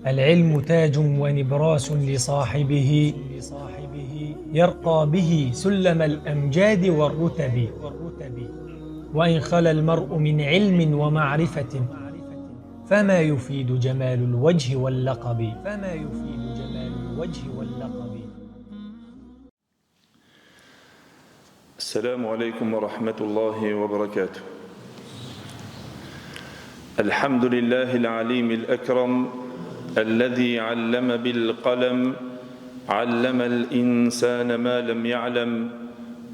العلم تاج ونبراس لصاحبه يرقى به سلم الأمجاد والرتب وإن خلا المرء من علم ومعرفة فما يفيد جمال الوجه واللقب السلام عليكم ورحمة الله وبركاته. الحمد لله العليم الأكرم الذي علم بالقلم علم الإنسان ما لم يعلم.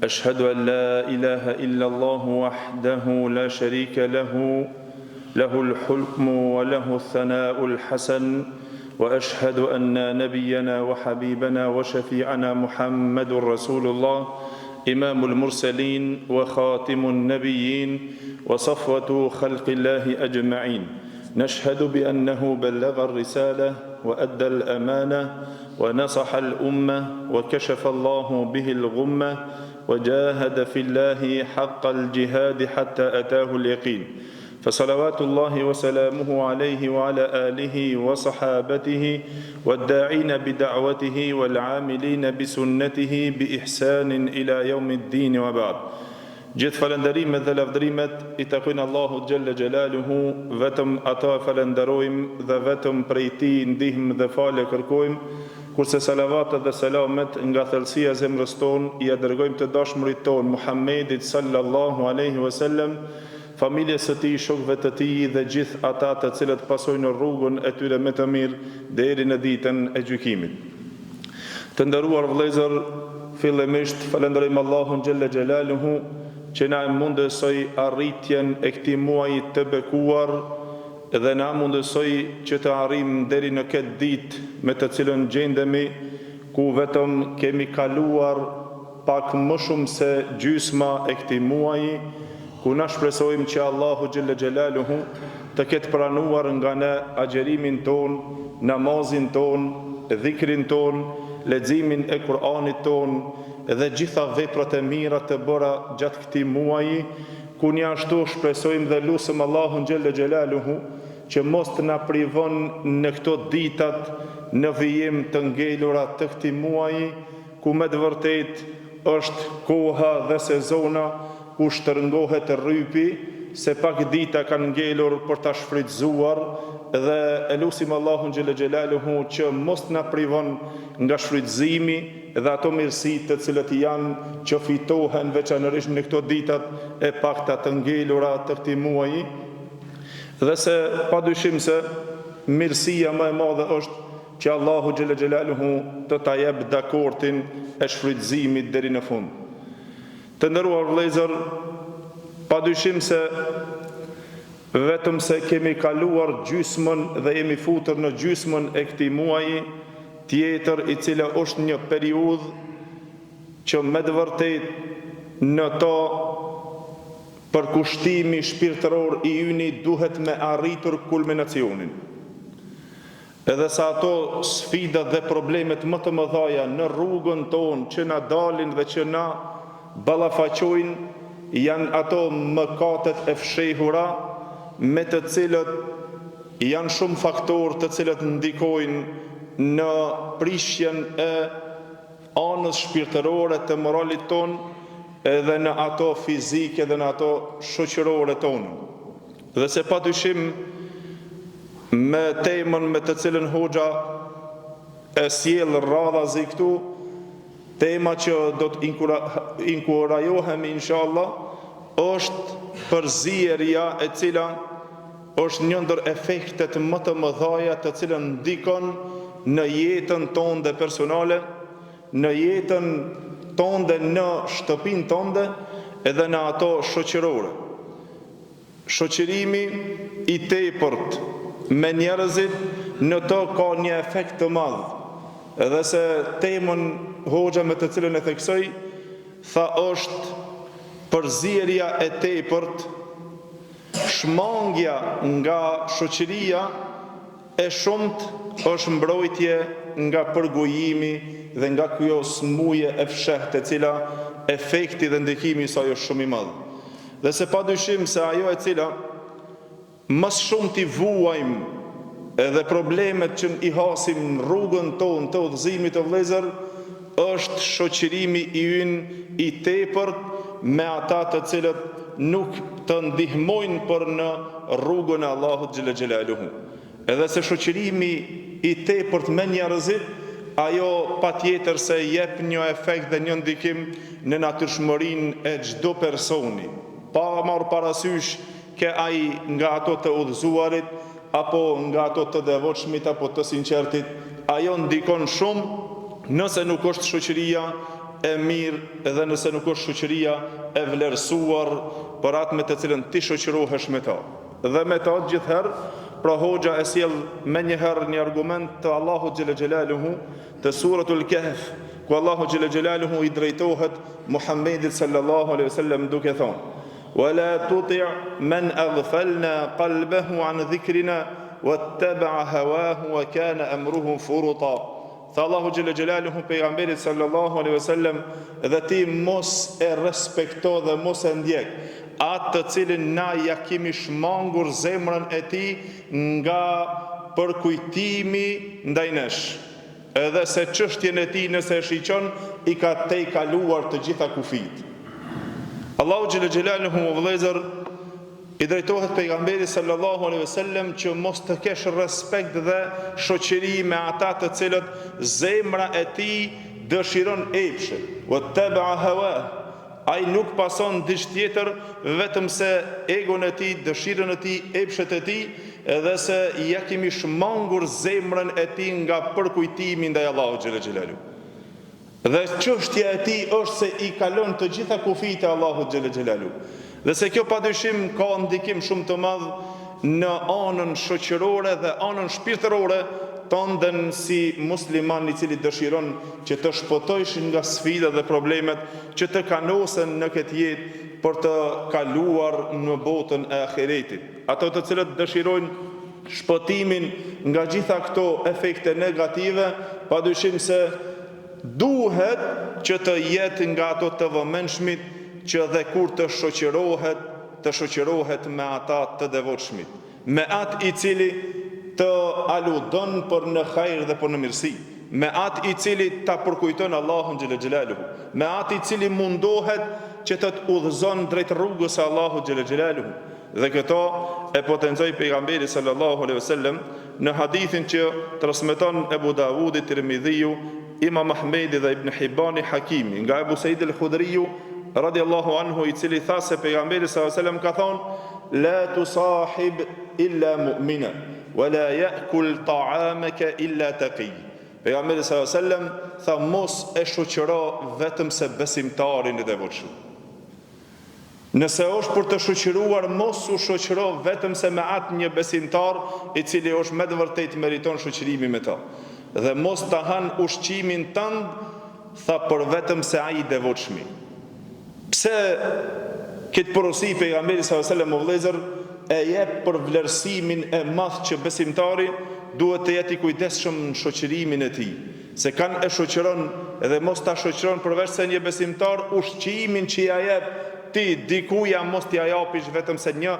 أشهد أن لا إله إلا الله وحده لا شريك له له الحكم وله الثناء الحسن. وأشهد أن نبينا وحبيبنا وشفيعنا محمد رسول الله إمام المرسلين وخاتم النبيين وصفوة خلق الله أجمعين. نشهد بأنه بلغ الرسالة وأدى الأمانة ونصح الأمة وكشف الله به الغمة وجاهد في الله حق الجهاد حتى أتاه اليقين. فصلوات الله وسلامه عليه وعلى آله وصحابته والداعين بدعوته والعاملين بسنته بإحسان إلى يوم الدين وبعد. Gjithë falënderimet dhe lavdrimet I takojnë Allahut Gjelle Gjelaluhu, vetëm ata falenderojmë dhe vetëm prej Tij ndihmë dhe falë kërkojmë, kurse salavatet dhe selamet nga thellësia e zemrës tonë I dërgojmë të dashmurit tonë Muhammedit sallallahu alaihi wasallam, familjes së tij, shokëve të tij dhe gjithë ata të cilët pasojnë rrugën e tyre me të mirë deri në ditën e gjykimit. Të nderuar vëllezër, fillimisht falenderojmë Allahun Gjelle Gjelaluhu që na mundësoi arritjen e këtij muaji të bekuar dhe na mundësoi që të arrijmë deri në këtë ditë me të cilën gjendemi, ku vetëm kemi kaluar pak më shumë se gjysma e këtij muaji, ku na shpresojmë që Allahu Gjelle Gjelaluhu të ketë pranuar nga ne agjerimin ton, namazin ton, dhikrin ton, leximin e Kur'anit ton dhe gjitha veprat e mira të bëra gjatë këtij muaji, ku ne ashtu shpresojmë dhe lutem Allahun Gjelle Gjelaluhu që mos të na privon në këto ditat në vijim të ngelura të këtij muaji, ku me të vërtet është koha dhe sezona ku shtërngohet rrypi, se pak dita kanë ngelur për ta shfrytzuar dhe e lutim Allahun Gjelle Gjelaluhu që mos na privon nga shfrytëzimi dhe ato mirësi të cilët janë që fitohen veçanërisht në këto ditat e pakta të ngelura të këtij muaji, dhe se padyshim se mirësia më e madhe është që Allahu Gjelle Gjelaluhu të ta jep dakortin e shfrytëzimit deri në fund. Të nderuar vëllezër, padyshim se vetëm se kemi kaluar gjysmën dhe jemi futur në gjysmën e këtij muaji tjetër, I cila është një periudhë që me të vërtet në to përkushtimi shpirtëror I yni duhet me arritur kulminacionin. Edhe sa ato sfidat dhe problemet më të mëdha në rrugën tonë që na dalin dhe që na ballafaqojnë janë ato mëkatet e fshehura, me të cilët janë shumë faktorë të cilët ndikojnë në prishjen e anës shpirtërore të moralit ton, edhe në ato fizike dhe në ato shoqërore tonë. Dhe se padyshim me temën me të cilën hoxha e sjell radhazi këtu, tema që do të inkurajohemi inshallah, është përzierja e cila është një ndër efektet më të mëdha të cilën ndikon në jetën tonë dhe personale, në jetën tonë dhe në shtëpinë tonë edhe në ato shoqërore. Shoqërimi I tepërt me njerëzit në to ka një efekt të madh. Edhe se temën hoxha me të cilën e theksoi, tha është përzierja e tepërt, shmangja nga shoqëria e shumt është mbrojtje nga përgojimi dhe nga kjo smuje e fshehtë e cila efekti dhe ndikimi I saj është shumë I madh. Dhe se padyshim se ajo e cila më shumë t'i vuajmë edhe problemet që i hasim në rrugën tonë të udhëzimit të vëllezër, është shoqërimi i ynë i tepërt me ata të cilët nuk të ndihmojnë për në rrugën e Allahut xhelle xhelaluhu. Edhe se shoqërimi i tepërt me njerëzit, ajo patjetër se jep një efekt dhe një ndikim në natyrshmërinë e çdo personi, pa marrë parasysh ke ai nga ato të udhëzuarit, apo nga ato të devotshmit, apo të sinqertit. Ajo ndikon shumë nëse nuk është shoqëria e mirë edhe nëse nuk është shoqëria e vlerësuar për atë me të cilën ti shoqërohesh me ta. Dhe me ta gjithherë, pra hoxha e sjell me njëherë një argument të Allahut xhelle xhelaluhu të suratul Kahf, ku Allahu xhelle xhelaluhu i drejtohet Muhammedit sallallahu alaihi wasallam duke thonë: ولا تطع من أغفلنا قلبه عن ذكرنا واتبع هواه وكان أمره فرطا. Tha Allahu xhelle xhelaluhu pejgamberit sallallahu alaihi wasallam, dhe ti mos e respekto dhe mos e ndjek atë të cilin na ja kemi shmangur zemrën e tij nga përkujtimi ndaj nesh, edhe se çështjen e tij nëse e shiqon i ka te kaluar të gjitha kufit. Allahu xhelle xhelaluhu o vëllezër i drejtohet pejgamberit sallallahu alaihi wasallam që mos të kesh respekt dhe shoqëri me ata të cilët zemra e tij dëshiron epshet. Wattaba'a hawa, ai nuk pason diç tjetër vetëm se egon e tij, dëshirën e tij, epshet e tij, edhe se ja kemi shmangur zemrën e tij nga përkujtimi ndaj Allahut xhelle xhelaluhu. Dhe çështja e tij është se i kalon të gjitha kufijtë e Allahut xhelle xhelaluhu. Dhe se kjo padyshim ka ndikim shumë të madh në anën shoqërore dhe anën shpirtërore tonë, si musliman i cili dëshiron që të shpëtojsh nga sfidat dhe problemet që të kanosen në këtë jetë për të kaluar në botën e ahiretit. Ato të cilët dëshirojnë shpëtimin nga gjitha këto efekte negative, padyshim se duhet që të jetë nga ato të vëmendshmit që dhe kur të shoqërohet me ata të devotshmit, me atë i cili të aludon për në hajër dhe për në mirësi, me atë i cili ta përkujton Allahun xhelle xhelaluhu, me atë i cili mundohet që të të udhëzon drejt rrugës së Allahut xhelle xhelaluhu. Dhe këto e potencoi pejgamberi sallallahu alaihi wasallam në hadithin që transmeton Ebu Davudi, Tirmidhiu, Imam Ahmedi dhe Ibn Hibani Hakimi, nga Ebu Said al-Khudriu radiallahu anhu, i cili tha se pejgamberi sallallahu alaihi wasallam ka thonë: la tusahib illa mu'mina wa la ya'kul ta'amaka illa taqi. Pejgamberi sallallahu alaihi wasallam tha mos e shoqëro vetëm se besimtarin e devotshëm. Nëse është për të shoqëruar, mos u shoqëro vetëm se me atë një besimtar i cili është me të vërtetë meriton shoqërimi me ta. Dhe mos ta han ushqimin tënd, tha, për vetëm se ai i devotshmi. Pse këtë porosi pejgamberi sallallahu alaihi wasallam o vëllezër e jep për vlerësimin e madh që besimtari duhet të jetë i kujdesshëm në shoqërimin e tij, se kanë e shoqëron edhe mos ta shoqëron përveç se një besimtar ushqimin që ja jep ti dikuja, mos t'ja japish vetëm se një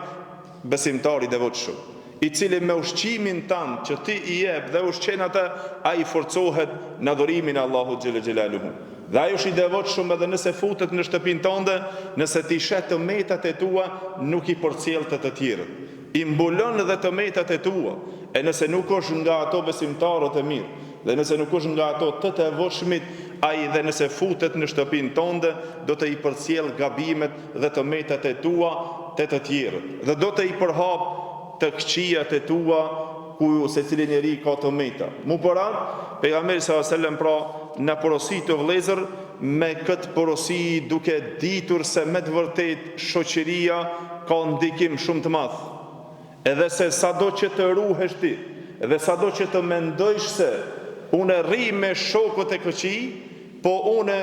besimtar i devotshëm, i cili me ushqimin tanë që ti i jep dhe ushqen atë, ai forcohet në adhurimin e Allahut xhelle xhelaluhu. Dhe ai është i devotshëm edhe nëse futet në shtëpinë tënde, nëse ti shet të metat e tua, nuk i përcjell të tjerët, i mbulon edhe të metat e tua. E nëse nuk është nga ato besimtarët e mirë, dhe nëse nuk është nga ato të devotshmit, ai dhe nëse futet në shtëpinë tënde, do të i përcjell gabimet dhe të metat e tua te të tjerët, dhe do të i përhap të këqijat e tua ku secili njeri ka të meta. Mu përan, pejgamberi sallallahu alaihi wasallam pra në porosi të vëllezër, me këtë porosi duke ditur se me të vërtet shoqëria ka ndikim shumë të madh. Edhe se sado që të ruhesh ti, edhe sado që të mendojsh se unë rri me shokët e këqij, po unë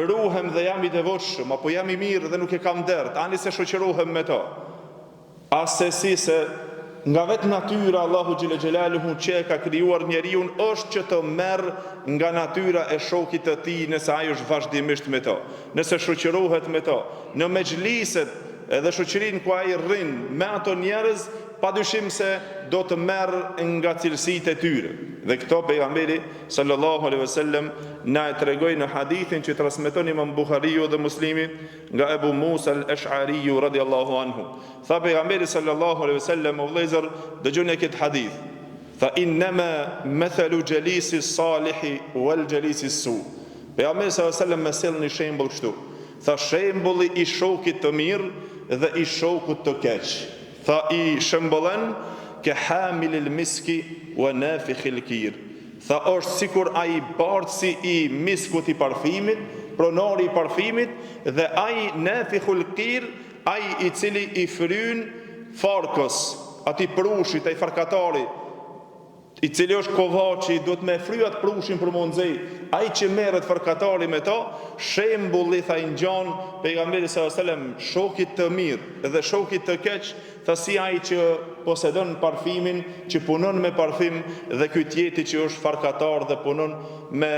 ruhem dhe jam i devotshëm, apo jam i mirë dhe nuk e kam dert, ani se shoqërohem me ta. Asesi se nga vetë natyra Allahu xhelle xhelaluhu që e ka krijuar njeriu është që të merr nga natyra e shokit të tij nëse ai është vazhdimisht me ta, nëse shoqërohet me ta, në mexhliset edhe shoqërinë ku ai rrin me ato njerëz, padyshim se do të merr nga cilësitë e tyre. Dhe këto pejgamberi sallallahu alaihi wasallam na e tregoi në hadithin që transmeton Imam Buhariu dhe Muslimi nga Ebu Musa al-Ash'ari radhiyallahu anhu. Tha pejgamberi sallallahu alaihi wasallam, o vëllezër, dëgjoni këtë hadith. Tha innama mathalu jalisi salihi wal jalisi su. Pejgamberi sallallahu alaihi wasallam më sjell një shembull kështu. Tha shembulli i shokit të mirë dhe i shokut të keq. Tha i shembullon ke hamilil miski wa nafikhil kir. Tha është sikur ai bardhësi i miskut i parfimit, pronari i parfimit, dhe ai nafikhul kir, ai i cili i fryn farkës, ati prushit, ai farkatari, i cili është kovaçi, duhet me fryat prushin për më nxej, ai që merret farkatari me to, shembulli tha i ngjan pejgamberi sallallahu alajhi wasallam shokit të mirë dhe shokit të keq, tha si ai që posedon parfimin, që punon me parfim, dhe ky tjetri që është farkatar dhe punon me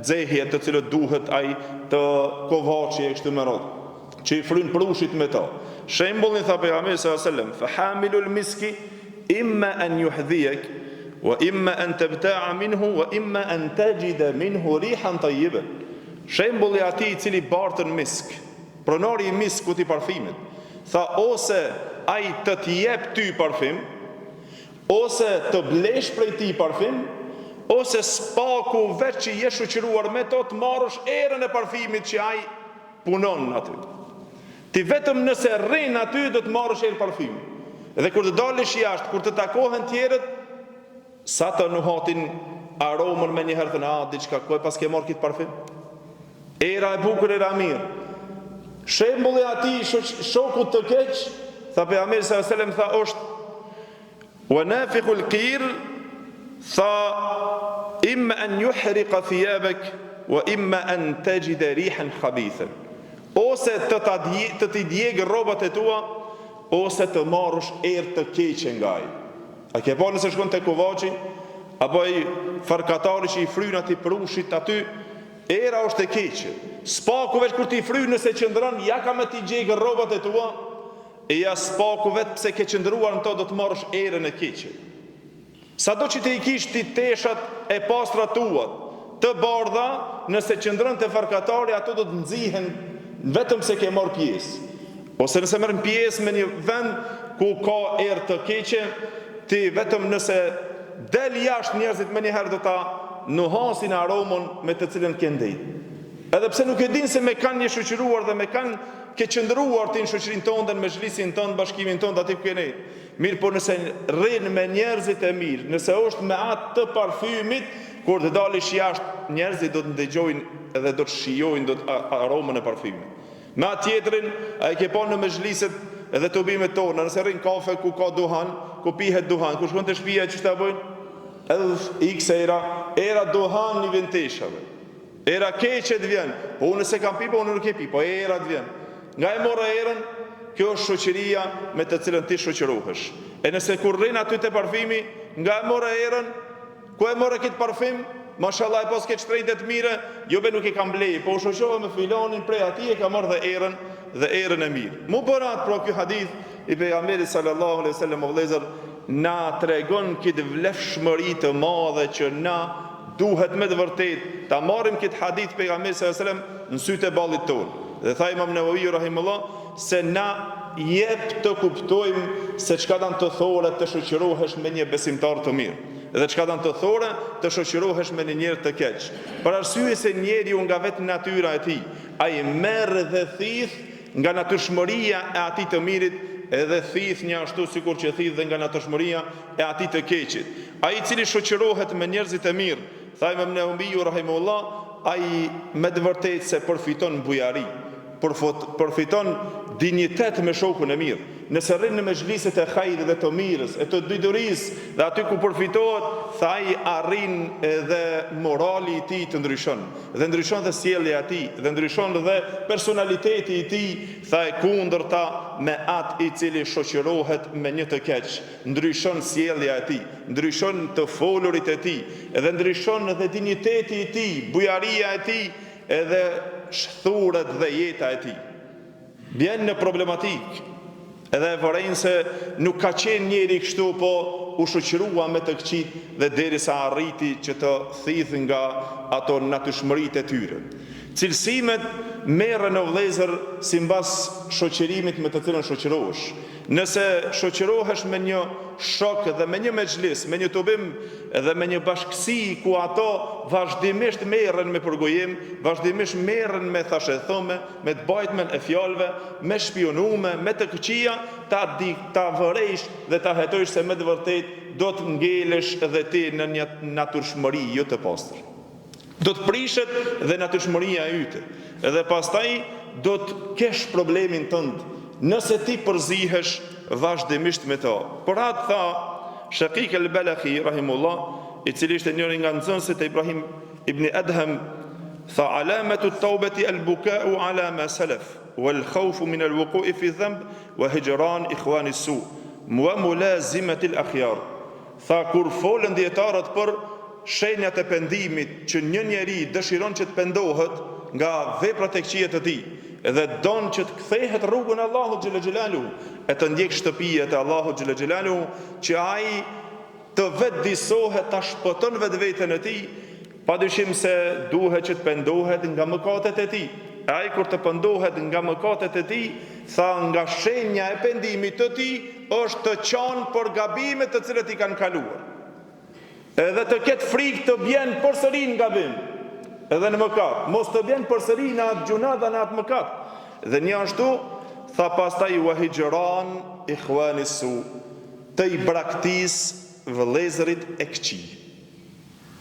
xehje të cilët duhet ai të kovaçi e kështu me radhë, që i fryn prushit me to. Shembullin tha pejgamberi sallallahu alajhi wasallam, fa hamilul miski imma an yuhdhiyak wa imma an tabta'a minhu wa imma an tajida minhu rihan tayyiban. Shembulli atij i cili bartën misk, pronari i miskut i parfimit, tha ose ai të jep ty parfim, ose të blesh prej tij parfim, ose spaku veç që je shoqëruar me to të marrësh erën e parfimit që ai punon aty. Ti vetëm nëse rrin aty do të marrësh erë parfimi. Dhe kur të dalësh jashtë, kur të takohen tjerët, sa të nuhatin aromën me njëherë të diçka koj pas ke marrë kitë parfim. Era e bukur, era mirë. Shembulli atij shokut të keq, tha pejgamberi sallallahu alajhi wasallam, tha është wa nafikhul qir, tha imma an yuhriqa thiyabak wa imma an tajida rihan khabithan. Ose të t'i djegë rrobat e tua, ose të marrësh erë të keqe nga ai. A ke pa nëse shkon te kovaçi, apo ai farkatari që i fryn aty prushit aty, era është e keqe. Spaku veç kur ti fryn nëse qëndron, ja ka me t'i djegë rrobat e tua, e ja spaku vetë pse ke qëndruar në to do të marrësh erën e keqe. Sado që ti i kish ti teshat e pastra tua, të bardha, nëse qëndron te farkatari, ato do të nxihen vetëm se ke marrë pjesë. Ose nëse merr pjesë me një vend ku ka erë të keqe, ti vetëm nëse del jashtë njerëzit me njëherë do ta nuhasin aromën me të cilën ke ndejt. Edhe pse nuk e din se me kanë një shoqëruar dhe me kanë ke qëndruar ti në shoqërinë tonë, në mezhlisin tonë, bashkimin tonë, aty ku keni. Mirë, po nëse rrin me njerëzit e mirë, nëse është me atë të parfymit, kur të dalish jashtë, njerëzit do të ndëgjojnë edhe do të shijojnë aromën e parfymit. Me atë tjetrin, a e ke pa në mezhliset edhe të bimet tona, nëse rrin kafe ku ka duhan, ku pihet duhan, ku shkon të shtëpia që ta bëjnë, edhe x era duhan një venteshave. Era keqet vjen, po unë se kam pi, po unë nuk e pi, po era të vjen. Nga e mora erën, kjo është shoqëria me të cilën ti shoqërohesh. E nëse kur rrin aty te parfimi, nga e mora erën, ku e mora këtë parfim, mashallah e pas këtë shtrejt e të mire, jo be nuk i kam blej, po shoqërohe me filanin prej ati e ka marrë dhe erën e mirë. Mu bërat pro kjo hadith i pejgamberit sallallahu alaihi wasallam, o vëllezër, na tregon këtë vlefshmëri të madhe që na duhet me të vërtet ta marrim këtë hadith pejgamberit sallallahu alaihi wasallam në sytë e ballit tonë. Dhe tha Imam Nevawi rahimullah se na jep të kuptojmë se çka do të thotë të shoqërohesh me një besimtar të mirë. Dhe çka do të thotë të shoqërohesh me një njerëz të keq. Për arsye se njeriu nga vetë natyra e tij, ai merr dhe thith nga natyrshmëria e atij të mirit, edhe thith një ashtu sikur që thith dhe nga natyrshmëria e atij të keqit. Ai i cili shoqërohet me njerëzit e mirë, tha Imam Nevawi rahimullah, ai me të vërtetë se përfiton bujari, përfiton dinjitet me shokun e mirë. Nëse rrin në mezhliset e hajrit dhe të mirës, e të dydurisë, dhe aty ku përfitohet, tha ai arrin edhe morali i tij të ndryshon, dhe ndryshon dhe sjellja e tij, dhe ndryshon dhe personaliteti i tij, tha e kundërta me atë i cili shoqërohet me një të keq, ndryshon sjellja e tij, ndryshon të folurit e tij, edhe ndryshon edhe dinjiteti i tij, bujaria e tij, edhe shthuret dhe jeta e tij. Bjen në problematik Edhe e vorejnë se nuk ka qenë njeri kështu, po u shoqërua me të këqit dhe derisa arriti që të thith nga ato natyrshmëritë e tyre. Cilësimet merren në vëllezër sipas shoqërimit me të cilën shoqërohesh. Nëse shoqërohesh me një shok dhe me një mexhlis, me një tubim dhe me një bashkësi ku ato vazhdimisht merren me përgojim, vazhdimisht merren me thashethome, me të bajtmen e fjalëve, me shpionume, me të këqija, ta vërejsh dhe ta hetojsh se me të vërtet do të ngelesh edhe ti në një natyrshmëri jo të pastër. Do të prishet dhe natyrshmëria e yte. Edhe pastaj do të kesh problemin tënd nëse ti përzihesh vazhdimisht me to. Por atë tha Shaqiq al-Balakhi rahimullah, i cili ishte njëri nga nxënësit e Ibrahim ibn Adham, tha alamatu at-taubati al-buka'u ala ma salaf wal khawfu min al-wuqu'i fi dhanb wa hijran ikhwan as-su wa mulazimati al-akhyar. Tha kur folën dietarët për shenjat e pendimit që një njeri dëshiron që të pendohet nga veprat e këqija të tij dhe don që të kthehet rrugën e Allahut xhela xhelalu e të ndjek shtëpijet e Allahut xhela xhelalu, që ai të vetëdijsohet, ta shpëton vetveten e tij, padyshim se duhet që të pendohet nga mëkatet e tij. Ai kur të pendohet nga mëkatet e tij, tha nga shenja e pendimit të tij është të qanë për gabimet të cilat i kanë kaluar. Edhe të ketë frikë të bjen përsëri në gabim, edhe në mëkat, mos të bjen përsëri në atë gjuna dhe në atë mëkat. Dhe një ashtu, tha pastaj wa hijran ikhwani su, të i braktis vëllezërit e këqij,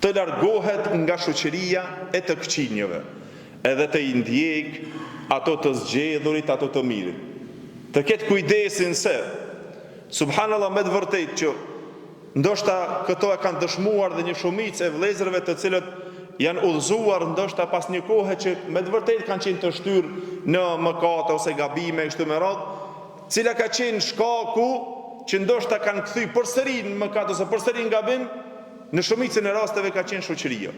të largohet nga shoqëria e të këqinjëve, edhe të i ndjek ato të zgjedhurit, ato të mirit. Të ketë kujdesin se, subhanallah, me të vërtet që ndoshta këto e kanë dëshmuar dhe një shumicë e vëllezërve të cilët janë udhëzuar ndoshta pas një kohe që me të vërtetë kanë qenë të shtyrë në mëkate ose gabime kështu me radhë, cila ka qenë shkaku që ndoshta kanë kthy përsëri në mëkat ose përsëri në gabim, në shumicën e rasteve ka qenë shoqëria.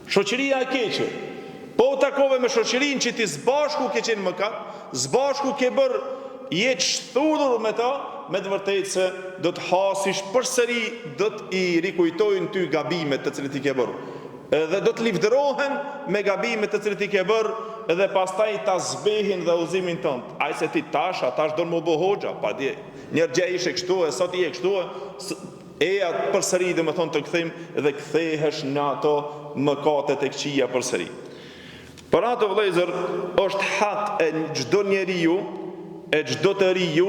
Shoqëria e keqe. Po u takove me shoqërinë që ti zbashku ke qenë mëkat, zbashku ke bërë jetë shthudhur me ta, me të vërtetë se do të hasish përsëri, do të i rikujtojnë ty gabimet të cilët i ke bërë. Edhe do të livdërohen me gabimet të cilët i ke bërë, edhe pastaj ta zbehin dhe udhëzimin tënd. Ai se ti tash do më bë hoxha, padje. Një gjë ishe kështu e sot je kështu, eja përsëri domethënë të kthejm dhe kthehesh në ato mëkatet e këqija përsëri. Për ato vëllezër është hak e çdo njeriu, e çdo të riu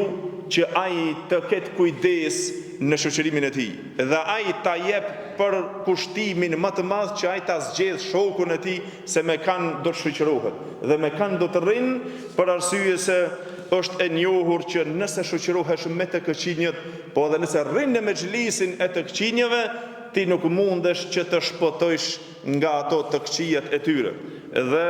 që ai të ketë kujdes në shoqërimin e tij dhe ai ta jep për kushtimin më të madh që ai ta zgjedh shokun e tij se me kan do të shoqërohet dhe me kan do të rrin, për arsye se është e njohur që nëse shoqërohesh me të këqinjët, po edhe nëse rrin në mexhlisin e të këqinjëve, ti nuk mundesh që të shpëtojsh nga ato të këqijat e tyre. Dhe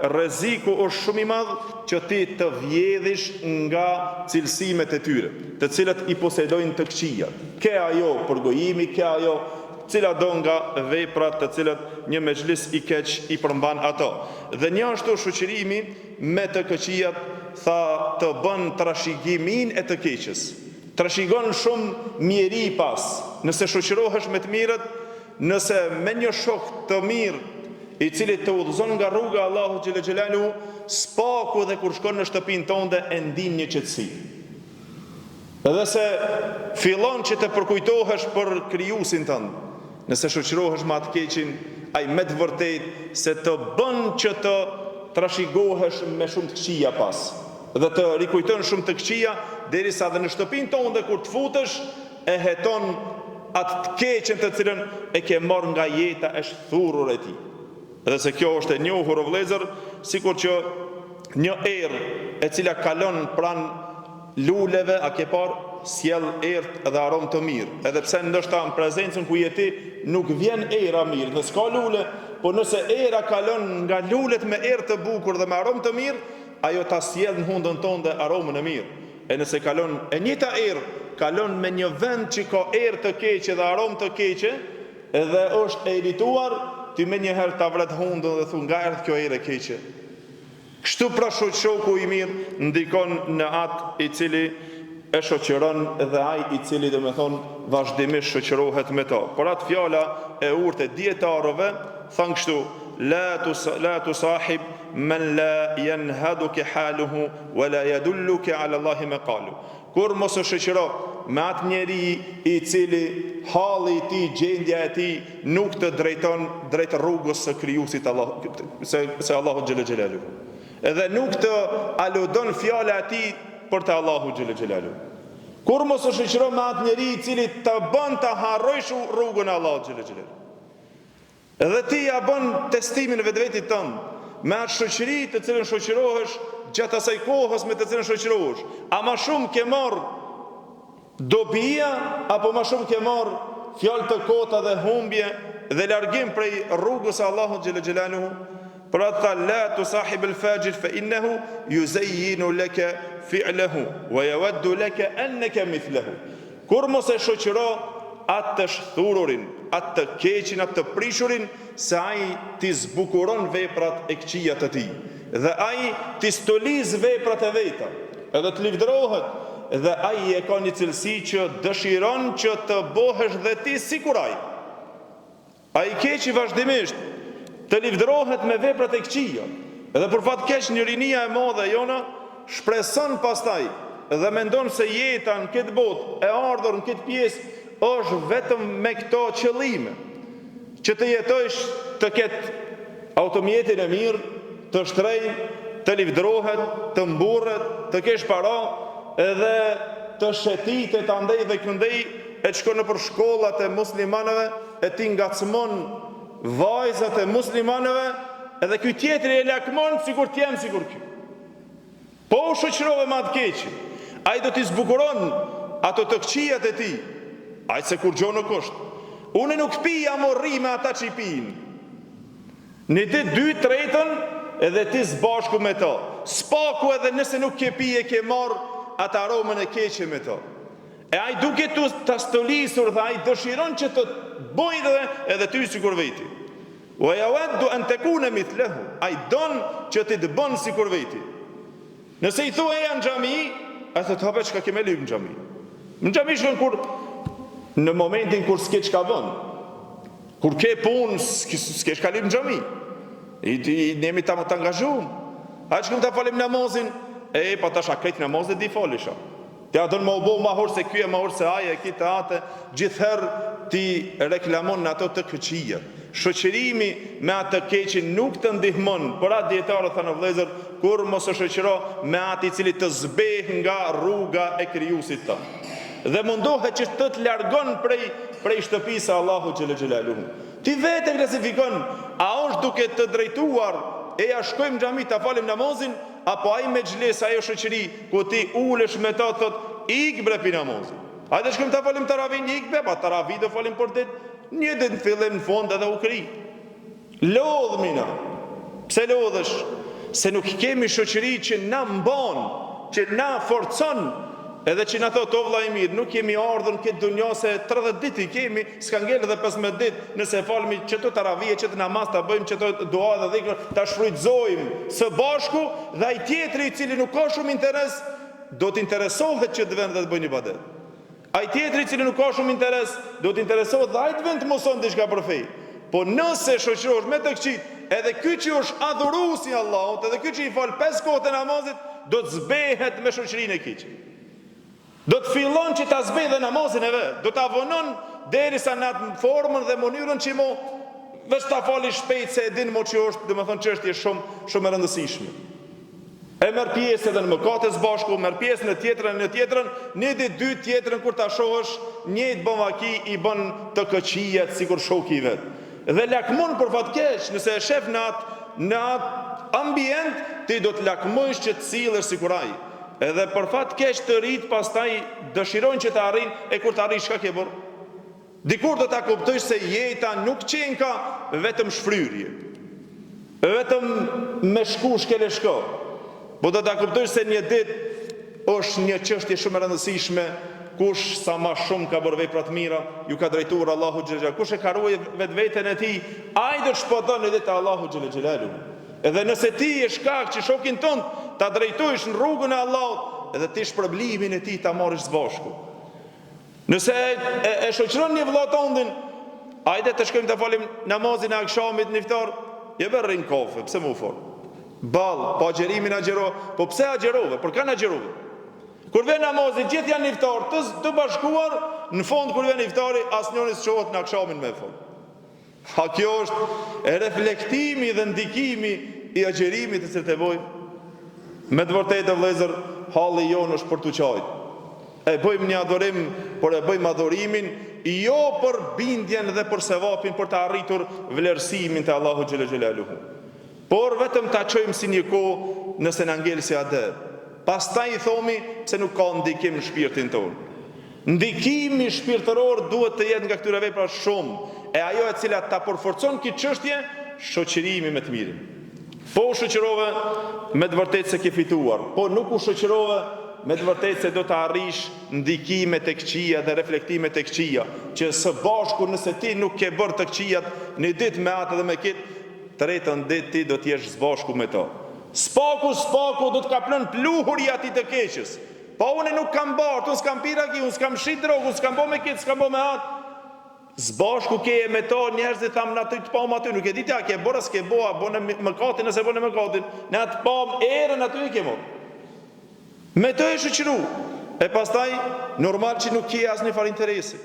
rreziku është shumë i madh që ti të vjedhish nga cilësimet e tyre, të cilat i posedojnë të këqijat. Ke ajo përgojimi, ke ajo cila do nga veprat të cilat një mexhlis i keq i përmban ato. Dhe një ashtu shoqërimi me të këqijat, tha, të bën trashëgimin e të keqës. Trashëgon shumë mjeri pas. Nëse shoqërohesh me të mirët, nëse me një shok të mirë i cili të udhëzon nga rruga e Allahut xhela xhelalu, spaku dhe kur shkon në shtëpinë tënde e ndin një qetësi. Edhe se fillon që të përkujtohesh për krijuesin tënd. Nëse shoqërohesh me atë keqin, ai me të vërtetë se të bën që të trashëgohesh me shumë të këqija pas. Dhe të rikujton shumë të këqija, derisa dhe në shtëpinë tënde kur të futesh e heton atë të keqen të cilën e ke marrë nga jeta e shthurur e tij. Dhe se kjo është e njohur o vëllezër, sikur që një erë e cila kalon pranë luleve, a ke parë, sjell erë dhe aromë të mirë. Edhe pse ndoshta në prezencën ku je ti nuk vjen era mirë, dhe s'ka lule, po nëse era kalon nga lulet me erë të bukur dhe me aromë të mirë, ajo ta sjell në hundën tonë dhe aromën e mirë. E nëse kalon e njëjta erë, kalon me një vend që ka erë të keqe dhe aromë të keqe, edhe është e irrituar, ti me njëherë ta vret hundën dhe thu nga erdhë kjo erë e keqe. Kështu pra shoku i mirë ndikon në atë i cili e shoqëron dhe ai i cili vazhdimisht shoqërohet me ta. Por atë fjala e urtë e dietarëve thon kështu: la tusahib man la yanhaduka haluhu wa la yadulluka ala Allahi maqalu. Kur mos e shoqëro me atë njeri i cili halli i tij, gjendja e tij nuk të drejton drejt rrugës së krijuesit Allah, se Allahu xhelel xhelalu. Edhe nuk të aludon fjala e tij për të Allahu xhelel xhelalu. Kur mos e shoqëro me atë njeri i cili të bën të harrojsh rrugën e Allahut xhelel xhelalu. Edhe ti ja bën testimin vetvetit tënd me atë shoqëri të cilën shoqërohesh gjatë asaj kohës me të cilën shoqërohesh. A më shumë ke marr dobia apo më shumë ke marr fjalë të kota dhe humbje dhe largim prej rrugës së Allahut xhelel xhelalu? Për atë tha: la tusahib al-fajir fa innahu yuzayyinu laka fi'lahu wa yawaddu laka annaka mithluhu. Kur mos e shoqëro atë të shthururin, atë të keqin, atë të prishurin, se ai ti zbukuron veprat e këqija të tij. Dhe ai ti stoliz veprat e veta, edhe të livdrohet, dhe ai e ka një cilësi që dëshiron që të bëhesh dhe ti sikur ai. Ai keqi vazhdimisht të livdrohet me veprat e këqija. Edhe për fat keq një rinia e madhe jona shpreson pastaj dhe mendon se jeta në këtë botë e ardhur në këtë pjesë është vetëm me këto qëllime, që të jetojsh, të ketë automjetin e mirë, të shtrej, të livdrohet, të mburret, të kesh para, edhe të shetitet andej dhe këndej, e të shkon në për shkollat e muslimanëve, e ti ngacmon vajzat e muslimanëve, edhe ky tjetri e lakmon sikur t'jem sikur ky. Po u shoqërove me atë keqin, ai do t'i zbukuron ato të këqijat e tij. Ai se kur gjo nuk është. Unë nuk pija morri me ata që i pijin. Në ditë 2/3 edhe ti zbashku me ta. Spaku edhe nëse nuk ke pije ke marr atë aromën e keqe me ta. E ai duke të stolisur dhe ai dëshiron që të bëjë edhe ty sikur veti. Wa yawaddu an takuna mithluhu. Ai don që ti të bën sikur veti. Nëse i thuaj janë xhami, ai thotë hapë çka kemë lyp në xhami. Në xhami shkon kur në momentin kur s'ke çka bën. Kur ke punë, s'ke çka lyp në xhami. I nemi ta angazhum. A çka ta falim namazin? Pa tash a këtë namazet di falisha. Ti a don më u bë më hor se ky e më hor se ai e këtë atë, gjithherë ti reklamon në ato të këqija. Shoqërimi me atë të keqin nuk të ndihmon, por atë dietarë thanë vëllezër, kur mos e shoqëro me atë i cili të zbeh nga rruga e krijuesit tënd. Dhe mundohet që të largon prej shtëpisë së Allahut xhelel xhelaluhu. Ti vetë klasifikon, a është duke të drejtuar e ja shkojmë në xhami ta falim namazin, apo ai me xhles ajo shoqëri ku ti ulesh me ta thot ik bre pi namazin. Hajde shkojmë ta falim taravin, ik be, pa taravin do falim për ditë, një ditë në fillim në fund edhe u kri. Lodhmina. Pse lodhesh? Se nuk kemi shoqëri që na mban, që na forcon. Edhe që na thot o vëlla i mirë, nuk kemi ardhur në këtë dunjë se 30 ditë i kemi, s'ka ngel edhe 15 ditë, nëse falmi çeto taravije, çeto namaz ta bëjmë, çeto dua dhe dhikr, ta shfrytëzojmë së bashku dhe ai tjetri i cili nuk ka shumë interes, do të interesohet që të vend dhe të bëjë ibadet. Ai tjetri i cili nuk ka shumë interes, do të interesohet dhe ai të vend të mëson diçka për fe. Po nëse shoqërohesh me të këqit, edhe ky që është adhuruesi i Allahut, edhe ky që i fal 5 kohë të namazit, do të zbehet me shoqërinë e keqe. Do të fillon që ta zbej dhe namazin e vet, do ta vonon derisa në atë formën dhe mënyrën që mo veç ta fali shpejt se e din mo që është, domethënë çështje shumë e rëndësishme. E merr pjesë edhe në mëkate së bashku, merr pjesë në tjetrën, një ditë dy tjetrën kur ta shohësh, njëjtë bën vaki i bën të këqijat sikur shoku i vet. Dhe lakmon për fat keq, nëse e shef në atë ambient, ti do të lakmosh që të sillesh sikur ai. Edhe për fat keq të rit, pastaj dëshirojnë që të arrin, e kur të arrish çka ke bërë? Dikur do ta kuptosh se jeta nuk qen ka vetëm shfryrje. Vetëm me shku shkele shko. Po do ta kuptosh se një ditë është një çështje shumë e rëndësishme, kush sa më shumë ka bërë vepra të mira, ju ka drejtuar Allahu xhelel xhelalu. Kush e ka ruajtur vetveten e tij, ai do të shpëton në ditë Allahu xhelel xhelalu. Edhe nëse ti je shkak që shokin tënd ta drejtojsh në rrugën e Allahut, edhe ti shpërblimin e tij ta marrësh së bashku. Nëse e shoqëron një vëlla tëndin, hajde të shkojmë të falim namazin e akşamit në iftar, je bërrin kafe, pse më u fol? Ball, pa agjerimin agjero, po pse agjerove? Por kanë agjerove. Kur vjen namazi, gjithë janë në iftar, të bashkuar, në fund kur vjen iftari, asnjëri s'çohet në akşamin me fol. Ha, kjo është reflektimi dhe ndikimi i agjerimit të të bëjmë. Me të vërtetë vëllezër, halli jonë është për të qajtë. E bëjmë një adorim, por e bëjmë adorimin jo për bindjen dhe për sevapin, për të arritur vlerësimin të Allahu xhela xhelaluhu, por vetëm ta çojmë si një kohë nëse na ngel si adë. Pastaj i thomi pse nuk ka ndikim në shpirtin tonë. Ndikimi shpirtëror duhet të jetë nga këtyre vepra shumë, e ajo e cila ta përforcon këtë çështje, shoqërimi me të mirën. Po u shoqërove, me të vërtetë se ke fituar. Po nuk u shoqërove, me të vërtetë se do të arrish ndikime të këqija dhe reflektime të këqija, që së bashku nëse ti nuk ke bërë të këqijat një ditë me atë dhe me kitë, tretën ditë ti do të jesh së bashku me to. Spaku do të ka plën pluhuri ati të keqës. Po unë nuk kam bartë, unë s'kam piraki, unë s'kam shit drogë, unë s'kam bo me kitë, s'kam bo me atë. Zbashku ke me to njerëzit thamë në aty të pam aty, nuk e ditja ke bora s'ke boa, bo në mëkatin nëse bo në mëkatin, në atë pam erën aty e ke mo. Me to e shoqëru, e pastaj normal që nuk ke asnjë far interesi.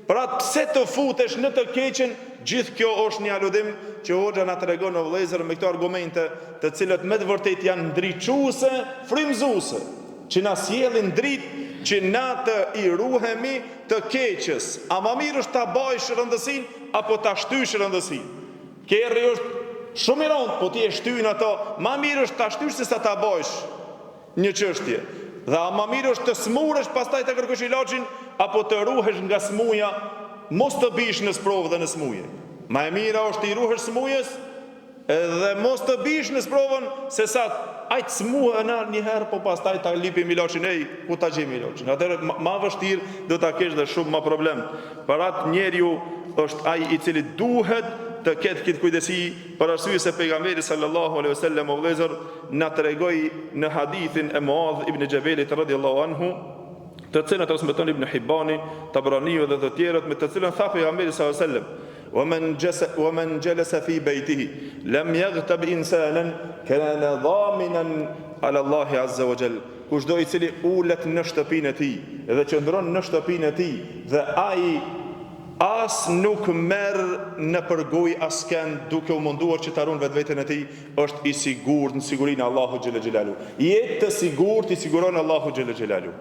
Pra pse të futesh në të keqen, gjithë kjo është një aludim që hoxha na tregon në vëllezër me këto argumente, të cilët me të vërtetë janë ndriçuese, frymëzuese, që na sjellin dritë që na të i ruhemi të keqës. A më mirë është ta bajsh rëndësinë apo ta shtysh rëndësinë? Kerri është shumë i rëndë, po ti e shtyn ato. Më mirë është ta shtysh se sa ta bajsh një çështje. Dhe a më mirë është të smuresh pastaj të kërkosh ilaçin apo të ruhesh nga smuja, mos të bish në sprovë dhe në smuje. Ma e mira është i ruhesh smujës dhe mos të bish në sprovën, se sa ajtë smuhe në njëherë, po pastaj ta lipim ilaçin, ku ta gjejmë ilaçin. Atëherë ma vështirë do ta kesh dhe shumë ma problem. Parat njeriu është ai i cili duhet të ketë këtë kujdesi, për arsye se pejgamberi sallallahu alaihi wasallam o vëllezër na tregoi në hadithin e Muadh ibn Jabalit radhiyallahu anhu, të cilën transmeton Ibn Hibani, Tabraniu dhe të tjerët, me të cilën tha pejgamberi sallallahu alaihi wasallam: "Wa man jalasa fi baytihi lam yaghtab insanan kana dhaminan ala Allah azza wa jall." Kushdo i cili ulet në shtëpinë e tij dhe qëndron në shtëpinë e tij dhe ai as nuk merr në përgoj asken duke u munduar që të arun vetveten e tij, është i sigurt në sigurinë Allahu xhela xhelalu. Jetë të sigurt i siguron Allahu xhela xhelalu.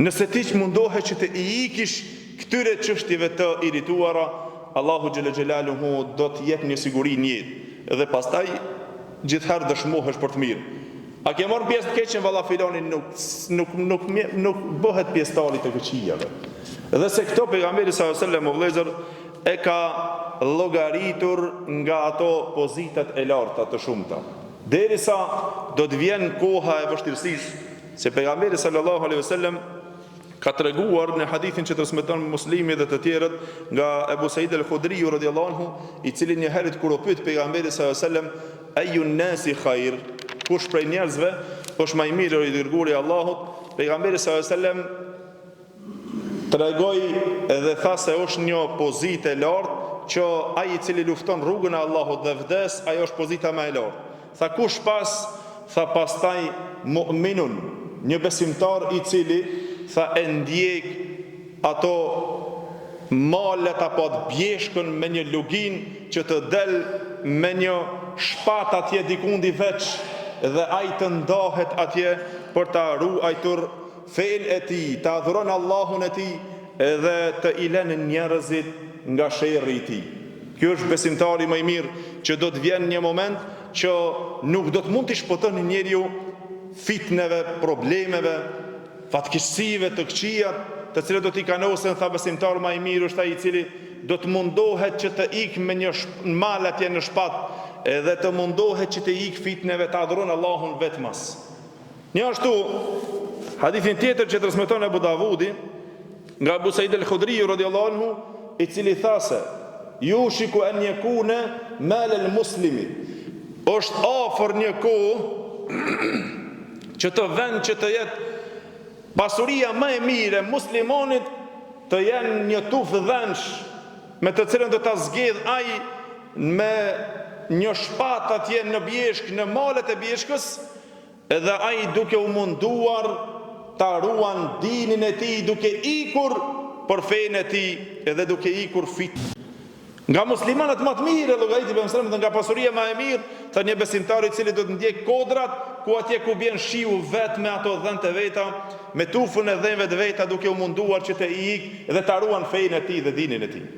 Nëse ti që mundohet që të i ikish këtyre çështjeve të irrituara, Allahu xhela xhelalu do të jep një siguri në jetë. Dhe pastaj gjithherë dëshmohesh për të mirë. A ke marrë pjesë të keqen, valla filoni nuk bëhet pjesëtari të këqijave. Dhe se këto pejgamberi sallallahu alajhi wasallam vëllezër e ka llogaritur nga ato pozitat e larta të shumta. Derisa do të vjen koha e vështirësisë, se pejgamberi sallallahu alajhi wasallam ka treguar në hadithin që transmeton Muslimi dhe të tjerët nga Ebu Said al-Khudri radhiyallahu anhu, i cili një herë kur u pyet pejgamberi sallallahu alajhi wasallam ayun nasi khair, kush prej njerëzve është më i mirë i dërguari i Allahut, pejgamberi sallallahu alajhi wasallam tregoi edhe tha se është një pozitë e lartë që ai i cili lufton rrugën e Allahut dhe vdes, ajo është pozita më e lartë. Tha kush pas? Tha pastaj mu'minun, një besimtar i cili tha e ndjek ato malet apo atë bjeshkën me një lugin që të del me një shpat atje dikundi veç dhe ai të ndahet atje për ta ruajtur fen e tij, të adhuron Allahun e tij dhe të i lënë njerëzit nga sherri i tij. Ky është besimtari më i mirë, që do të vjen një moment që nuk do të mund të shpëton njeriu fitneve, problemeve, fatkeqësive të këqija, të cilët do t'i kanosen. Tha besimtar më i mirë është ai i cili do të mundohet që të ikë me një mal atje në shpat edhe të mundohet që të ikë fitneve, të adhuron Allahun vetmas. Një ashtu hadithin tjetër që transmeton Abu Davudi nga Abu Said al-Khudri radhiyallahu anhu, i cili tha se yushiku an yakuna mal al-muslimi është afër një kohë që të vend që të jetë pasuria më e mire muslimonit të jenë një tufë dhensh me të cilën do ta zgjedh ai me një shpatë atje në bjeshk, në malet e bjeshkës, edhe ai duke u munduar ta ruan dinin e tij, duke ikur për fenë e tij, edhe duke ikur fit. Nga muslimanët më të mirë, llogariti dhe nga pasuria më e mirë, tha një besimtar i cili do të ndjek kodrat, ku atje ku bjen shiu vetë me ato dhënë të veta, me tufën e dhënëve të veta, duke u munduar që të ikë dhe ta ruan fenë e tij dhe dinin e tij.